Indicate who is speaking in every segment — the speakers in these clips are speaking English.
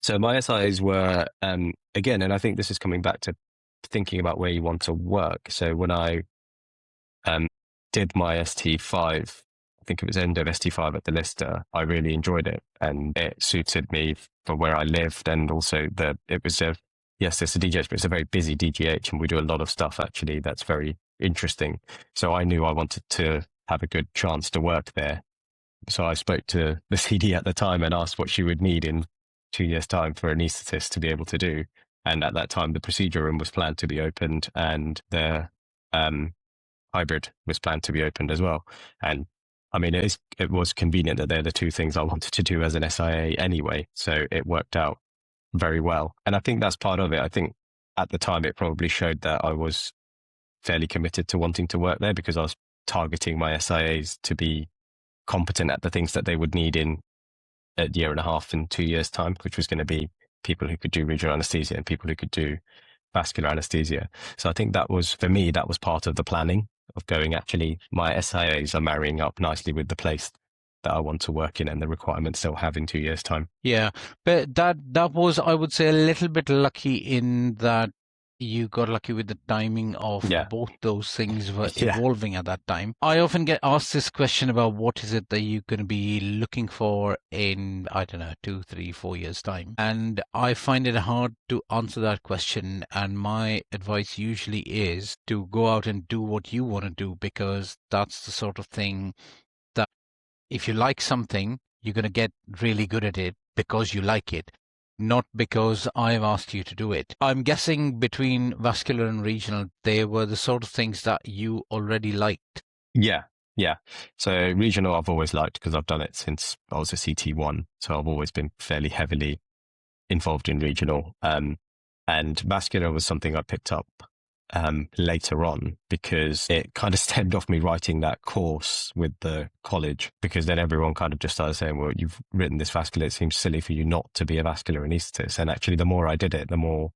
Speaker 1: So my SIAs were, again, and I think this is coming back to thinking about where you want to work. So when I um, did my ST5, I think it was end of ST5 at the Lister, I really enjoyed it and it suited me for where I lived. And also it was yes, it's a DGH, but it's a very busy DGH and we do a lot of stuff actually that's very interesting. So I knew I wanted to have a good chance to work there. So I spoke to the CD at the time and asked what she would need in 2 years' time for an anaesthetist to be able to do. And at that time, the procedure room was planned to be opened and the hybrid was planned to be opened as well. And I mean, it was convenient that they're the two things I wanted to do as an SIA anyway. So it worked out very well. And I think that's part of it. I think at the time, it probably showed that I was fairly committed to wanting to work there because I was targeting my SIAs to be competent at the things that they would need in a year and a half and 2 years' time, which was going to be people who could do regional anesthesia and people who could do vascular anesthesia. So I think that was, for me, that was part of the planning of going, actually, my SIAs are marrying up nicely with the place that I want to work in and the requirements they'll have in 2 years' time.
Speaker 2: Yeah, but that was, I would say, a little bit lucky in that you got lucky with the timing of both those things were evolving at that time. I often get asked this question about what is it that you're going to be looking for in, I don't know, 2, 3, 4 years' time. And I find it hard to answer that question. And my advice usually is to go out and do what you want to do, because that's the sort of thing that if you like something, you're going to get really good at it because you like it, not because I've asked you to do it. I'm guessing between vascular and regional, they were the sort of things that you already liked.
Speaker 1: Yeah. So regional I've always liked because I've done it since I was a CT1. So I've always been fairly heavily involved in regional. And vascular was something I picked up later on because it kind of stemmed off me writing that course with the college, because then everyone kind of just started saying, well, you've written this vascular, it seems silly for you not to be a vascular anaesthetist. And actually the more I did it, the more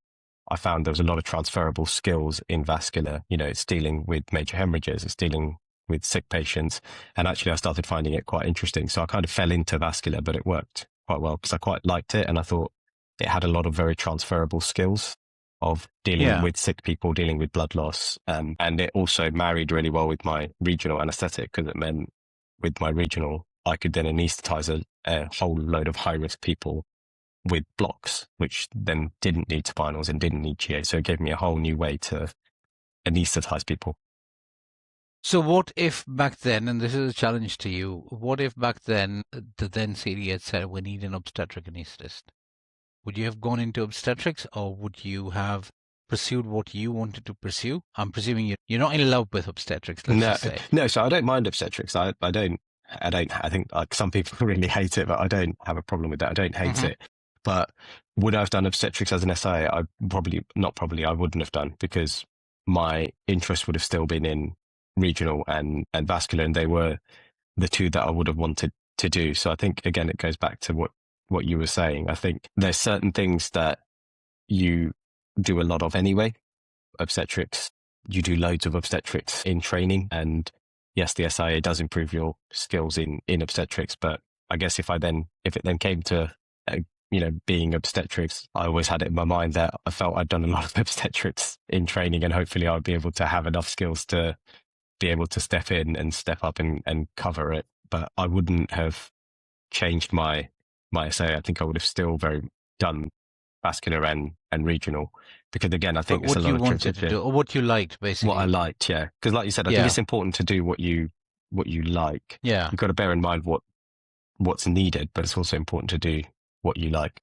Speaker 1: I found there was a lot of transferable skills in vascular. You know, it's dealing with major hemorrhages, it's dealing with sick patients. And actually I started finding it quite interesting. So I kind of fell into vascular, but it worked quite well because I quite liked it. And I thought it had a lot of very transferable skills of dealing with sick people, dealing with blood loss. And it also married really well with my regional anesthetic, because it meant with my regional, I could then anesthetize a whole load of high-risk people with blocks, which then didn't need spinals and didn't need GA. So it gave me a whole new way to anesthetize people.
Speaker 2: So what if back then, and this is a challenge to you, what if back then the then CD had said, we need an obstetric anesthetist? Would you have gone into obstetrics, or would you have pursued what you wanted to pursue? I'm presuming you're not in love with obstetrics, let's just say.
Speaker 1: No, so I don't mind obstetrics. I think like some people really hate it, but I don't have a problem with that. I don't hate it. But would I have done obstetrics as an SIA? I wouldn't have done, because my interest would have still been in regional and vascular, and they were the two that I would have wanted to do. So I think, again, it goes back to what you were saying. I think there's certain things that you do a lot of anyway. Obstetrics, you do loads of obstetrics in training, and yes, the SIA does improve your skills in obstetrics. But I guess if it then came to being obstetrics, I always had it in my mind that I felt I'd done a lot of obstetrics in training, and hopefully I'd be able to have enough skills to be able to step in and step up and cover it. But I wouldn't have changed my SIA. I think I would have still done vascular and regional, because again, I think it's a lot of
Speaker 2: wanted to do, or what you liked, basically.
Speaker 1: What I liked, yeah. Because like you said, I think it's important to do what you like.
Speaker 2: Yeah.
Speaker 1: You've got to bear in mind what's needed, but it's also important to do what you like.